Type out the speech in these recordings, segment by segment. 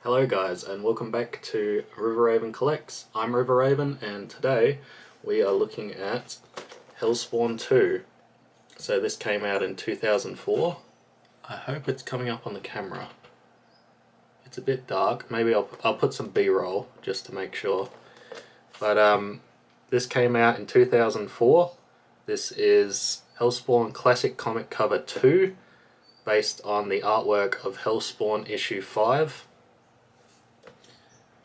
Hello guys, and welcome back to Riverraven Collects. I'm Riverraven, and today we are looking at Hellspawn 2. So this came out in 2004. I hope it's coming up on the camera. It's a bit dark. Maybe I'll put some B-roll just to make sure. But this came out in 2004. This is Hellspawn Classic Comic Cover 2, based on the artwork of Hellspawn issue 5.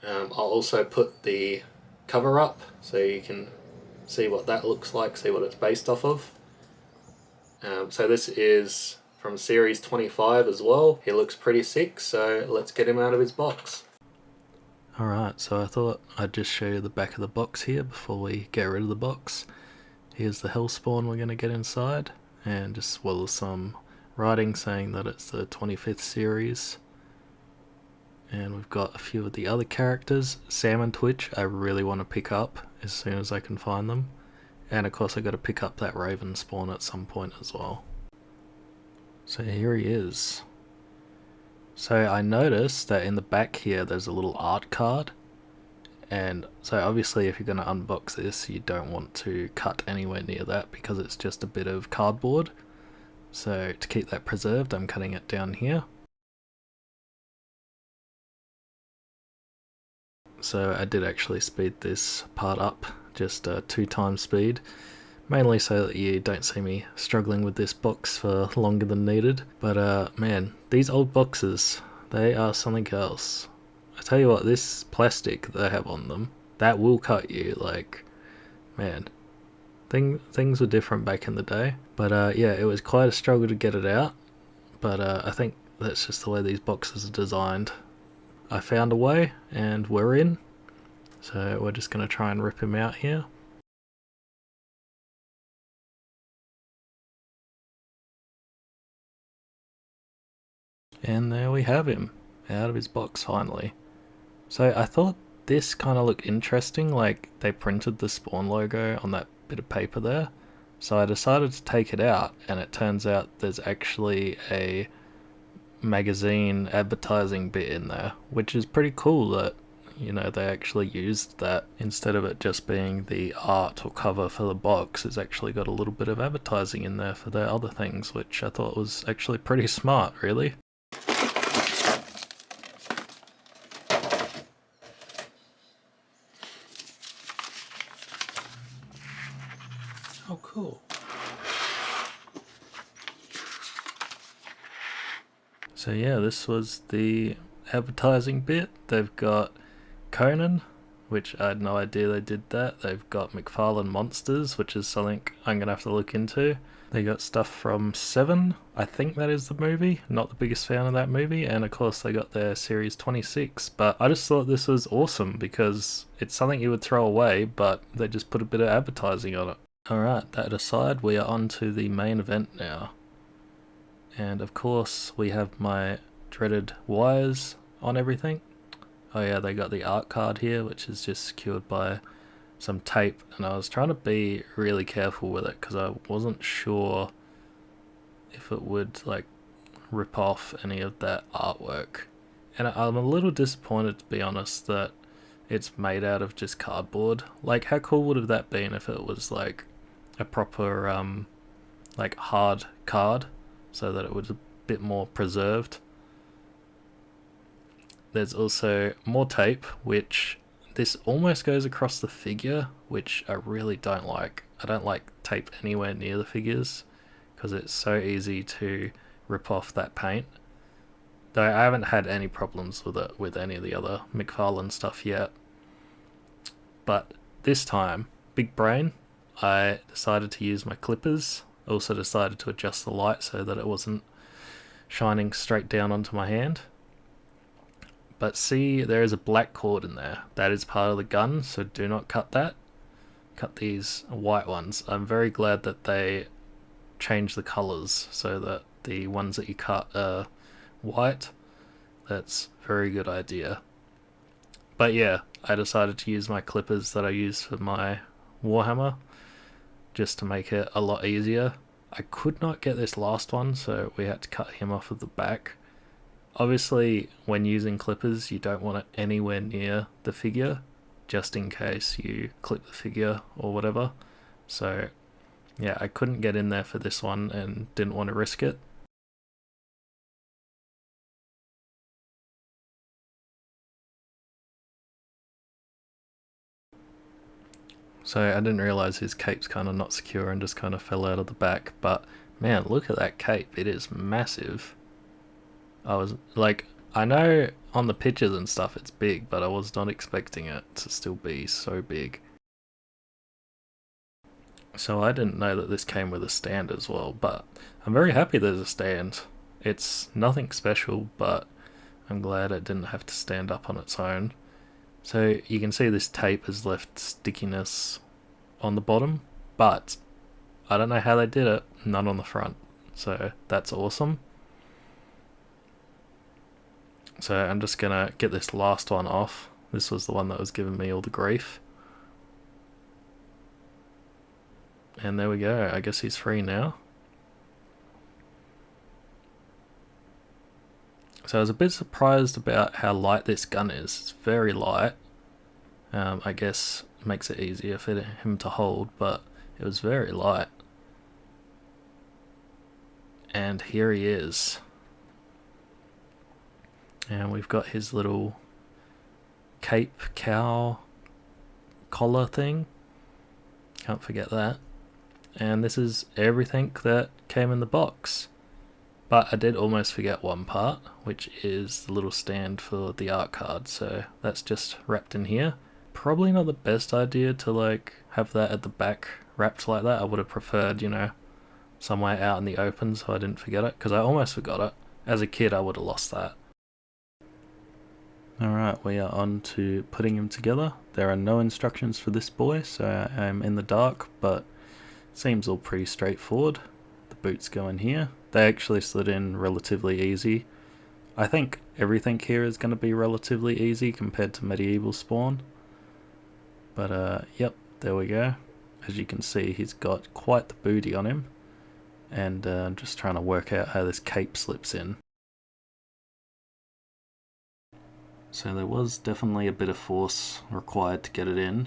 I'll also put the cover up so you can see what that looks like, see what it's based off of. So this is from series 25 as well. He looks pretty sick, so let's get him out of his box. Alright, so I thought I'd just show you the back of the box here before we get rid of the box. Here's the Hellspawn we're going to get inside, and just some writing saying that it's the 25th series. And we've got a few of the other characters. Sam and Twitch I really want to pick up as soon as I can find them. And of course I got to pick up that Raven spawn at some point as well. So here he is. So I noticed that in the back here there's a little art card. And so obviously if you're going to unbox this, you don't want to cut anywhere near that because it's just a bit of cardboard. So to keep that preserved, I'm cutting it down here. So I did actually speed this part up, just 2 times speed, mainly so that you don't see me struggling with this box for longer than needed. But man, these old boxes, they are something else. I tell you what, this plastic they have on them, that will cut you, like, man. Things were different back in the day. But yeah, it was quite a struggle to get it out, but I think that's just the way these boxes are designed. I found a way, and we're in. So we're just going to try and rip him out here. And there we have him, out of his box finally. So I thought this kind of looked interesting, like they printed the Spawn logo on that bit of paper there. So I decided to take it out, and it turns out there's actually a magazine advertising bit in there, which is pretty cool that, you know, they actually used that instead of it just being the art or cover for the box. It's actually got a little bit of advertising in there for their other things, which I thought was actually pretty smart, really. Oh, cool. So yeah, this was the advertising bit. They've got Conan, which I had no idea they did that. They've got McFarlane Monsters, which is something I'm going to have to look into. They got stuff from Seven, I think that is the movie. Not the biggest fan of that movie. And of course they got their series 26. But I just thought this was awesome because it's something you would throw away, but they just put a bit of advertising on it. Alright, that aside, we are on to the main event now. And of course we have my dreaded wires on everything. Oh yeah, they got the art card here, which is just secured by some tape, and I was trying to be really careful with it because I wasn't sure if it would like rip off any of that artwork. And I'm a little disappointed, to be honest, that it's made out of just cardboard. Like, how cool would have that been if it was like a proper like hard card, so that it was a bit more preserved. There's also more tape, which this almost goes across the figure, which I really don't like. I don't like tape anywhere near the figures because it's so easy to rip off that paint. Though I haven't had any problems with it with any of the other McFarlane stuff yet. But this time, big brain, I decided to use my clippers. Also decided to adjust the light so that it wasn't shining straight down onto my hand. But see, there is a black cord in there. That is part of the gun, so do not cut that. Cut these white ones. I'm very glad that they changed the colours so that the ones that you cut are white. That's a very good idea. But yeah, I decided to use my clippers that I use for my Warhammer, just to make it a lot easier. I could not get this last one, so we had to cut him off of the back. Obviously, when using clippers, you don't want it anywhere near the figure, just in case you clip the figure or whatever. So yeah, I couldn't get in there for this one and didn't want to risk it. So I didn't realise his cape's kind of not secure and just kind of fell out of the back, but man, look at that cape, it is massive. I was like, I know on the pictures and stuff it's big, but I was not expecting it to still be so big. So I didn't know that this came with a stand as well, but I'm very happy there's a stand. It's nothing special, but I'm glad it didn't have to stand up on its own. So you can see this tape has left stickiness on the bottom, but I don't know how they did it, none on the front. So that's awesome. So I'm just gonna get this last one off. This was the one that was giving me all the grief. And there we go, I guess he's free now. So I was a bit surprised about how light this gun is. It's very light. I guess makes it easier for him to hold, but it was very light. And here he is. And we've got his little cape cow collar thing. Can't forget that. And this is everything that came in the box. But I did almost forget one part, which is the little stand for the art card, so that's just wrapped in here. Probably not the best idea to like have that at the back wrapped like that. I would have preferred, somewhere out in the open so I didn't forget it, because I almost forgot it. As a kid I would have lost that. Alright, we are on to putting him together. There are no instructions for this boy, so I'm in the dark, but seems all pretty straightforward. The boots go in here. They actually slid in relatively easy. I think everything here is going to be relatively easy compared to Medieval Spawn. But yep, there we go. As you can see, he's got quite the booty on him. And I'm just trying to work out how this cape slips in. So there was definitely a bit of force required to get it in,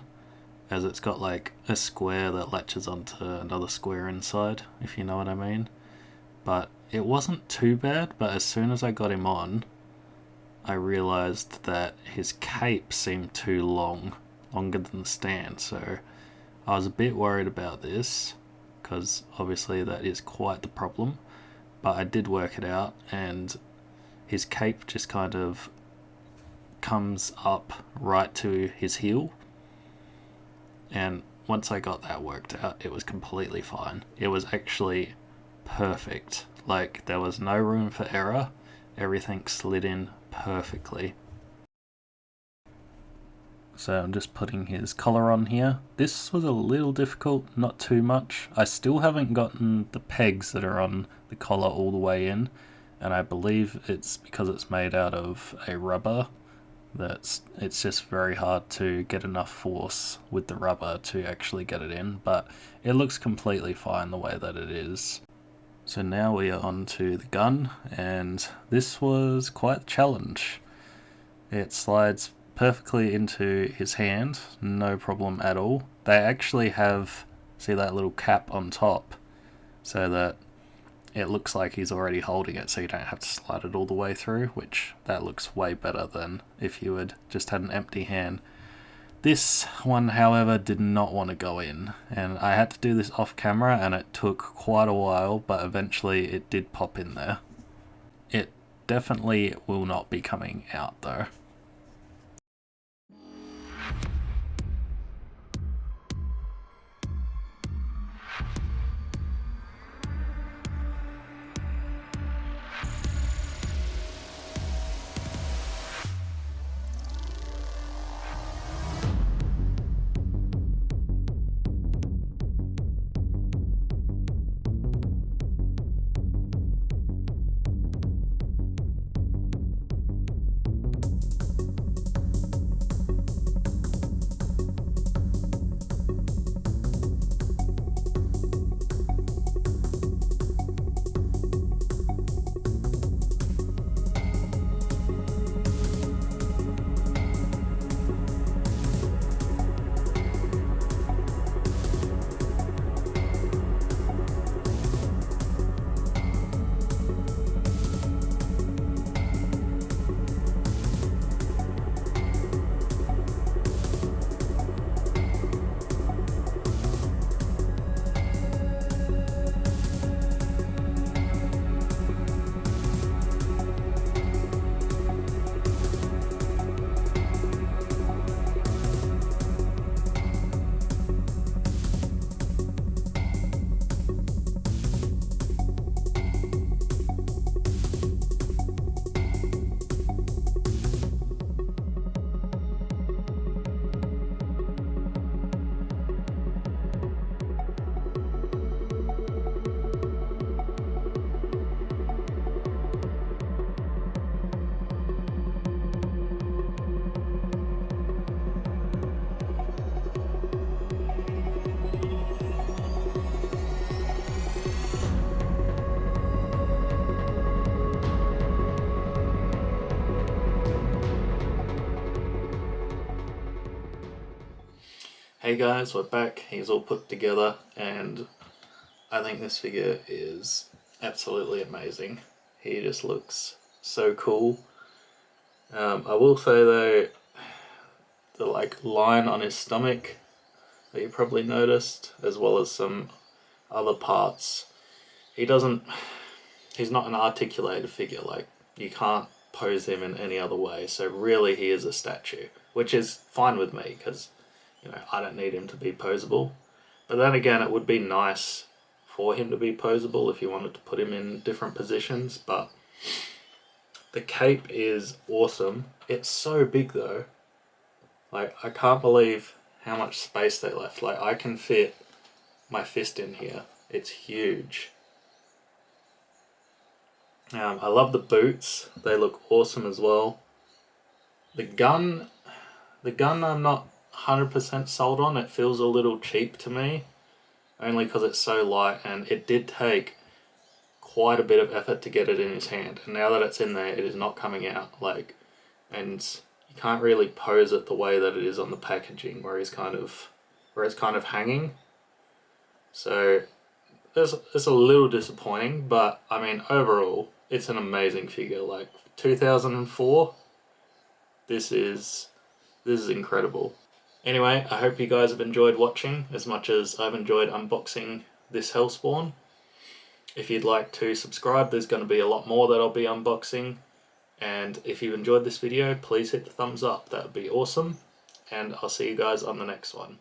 as it's got like a square that latches onto another square inside, if you know what I mean. But it wasn't too bad, but as soon as I got him on, I realised that his cape seemed too long, longer than the stand, so I was a bit worried about this, because obviously that is quite the problem, but I did work it out, and his cape just kind of comes up right to his heel, and once I got that worked out, it was completely fine. It was actually perfect. Like, there was no room for error. Everything slid in perfectly. So I'm just putting his collar on here. This was a little difficult, not too much. I still haven't gotten the pegs that are on the collar all the way in, and I believe it's because it's made out of a rubber. It's just very hard to get enough force with the rubber to actually get it in, but it looks completely fine the way that it is. So now we are on to the gun, and this was quite a challenge. It slides perfectly into his hand, no problem at all. They actually have, see that little cap on top, so that it looks like he's already holding it, so you don't have to slide it all the way through, which that looks way better than if you had just had an empty hand. This one, however, did not want to go in, and I had to do this off camera, and it took quite a while, but eventually it did pop in there. It definitely will not be coming out though. Hey guys, we're back. He's all put together and I think this figure is absolutely amazing. He just looks so cool. I will say though, the line on his stomach that you probably noticed, as well as some other parts, he's not an articulated figure. Like, you can't pose him in any other way, so really he is a statue, which is fine with me because, you know, I don't need him to be posable. But then again, it would be nice for him to be posable if you wanted to put him in different positions. But the cape is awesome. It's so big though. Like, I can't believe how much space they left. Like, I can fit my fist in here. It's huge. I love the boots. They look awesome as well. The gun I'm not 100% sold on. It feels a little cheap to me, only because it's so light, and it did take quite a bit of effort to get it in his hand. And now that it's in there, it is not coming out. And you can't really pose it the way that it is on the packaging, where it's kind of hanging. So it's a little disappointing, but I mean, overall, it's an amazing figure. Like, 2004, this is incredible. Anyway, I hope you guys have enjoyed watching as much as I've enjoyed unboxing this Hellspawn. If you'd like to subscribe, there's going to be a lot more that I'll be unboxing. And if you've enjoyed this video, please hit the thumbs up. That would be awesome. And I'll see you guys on the next one.